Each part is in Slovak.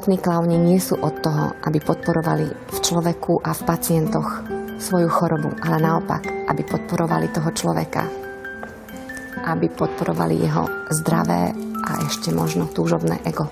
Samotní klauni nie sú od toho, aby podporovali v človeku a v pacientoch svoju chorobu, ale naopak, aby podporovali toho človeka, aby podporovali jeho zdravé a ešte možno túžobné ego.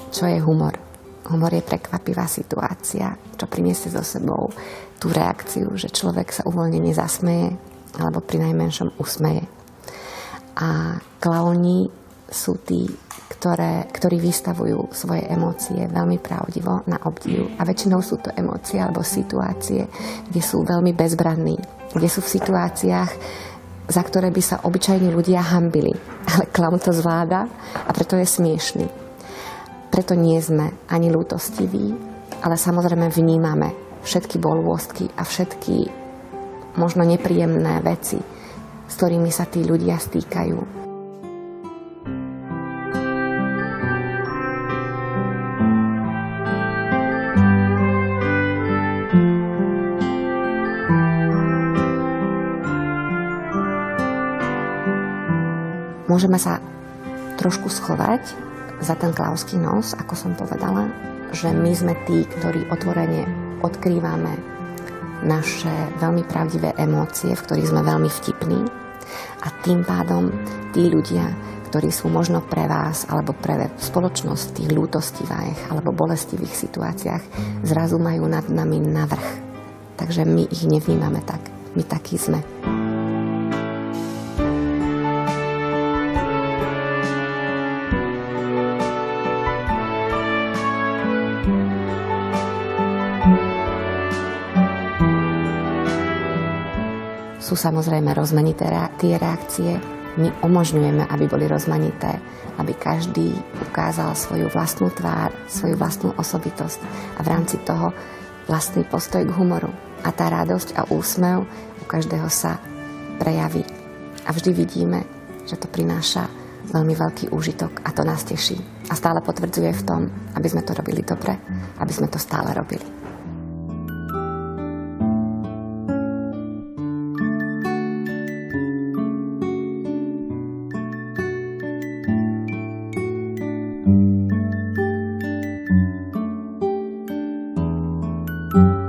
Čo je humor? Humor je prekvapivá situácia, čo priniesie so sebou tú reakciu, že človek sa uvoľnene zasmeje alebo pri najmenšom usmeje. A klauni sú tí, ktorí vystavujú svoje emócie veľmi pravdivo na obdiv. A väčšinou sú to emócie alebo situácie, kde sú veľmi bezbranní, kde sú v situáciách, za ktoré by sa obyčajní ľudia hanbili. Ale klaun to zvláda a preto je smiešný. Preto nie sme ani ľútostiví, ale samozrejme vnímame všetky bolôstky a všetky možno nepríjemné veci, s ktorými sa tí ľudia stýkajú. Môžeme sa trošku schovať za ten klauský nos, ako som povedala, že my sme tí, ktorí otvorene odkrývame naše veľmi pravdivé emócie, v ktorých sme veľmi vtipní a tým pádom tí ľudia, ktorí sú možno pre vás alebo pre spoločnosť v tých ľútostivých alebo bolestivých situáciách, zrazu majú nad nami navrch. Takže my ich nevnímame tak. My takí sme. Sú samozrejme rozmanité tie reakcie. My umožňujeme, aby boli rozmanité, aby každý ukázal svoju vlastnú tvár, svoju vlastnú osobitosť a v rámci toho vlastný postoj k humoru. A tá radosť a úsmev u každého sa prejaví. A vždy vidíme, že to prináša veľmi veľký úžitok a to nás teší. A stále potvrdzuje v tom, aby sme to robili dobre, aby sme to stále robili. thank you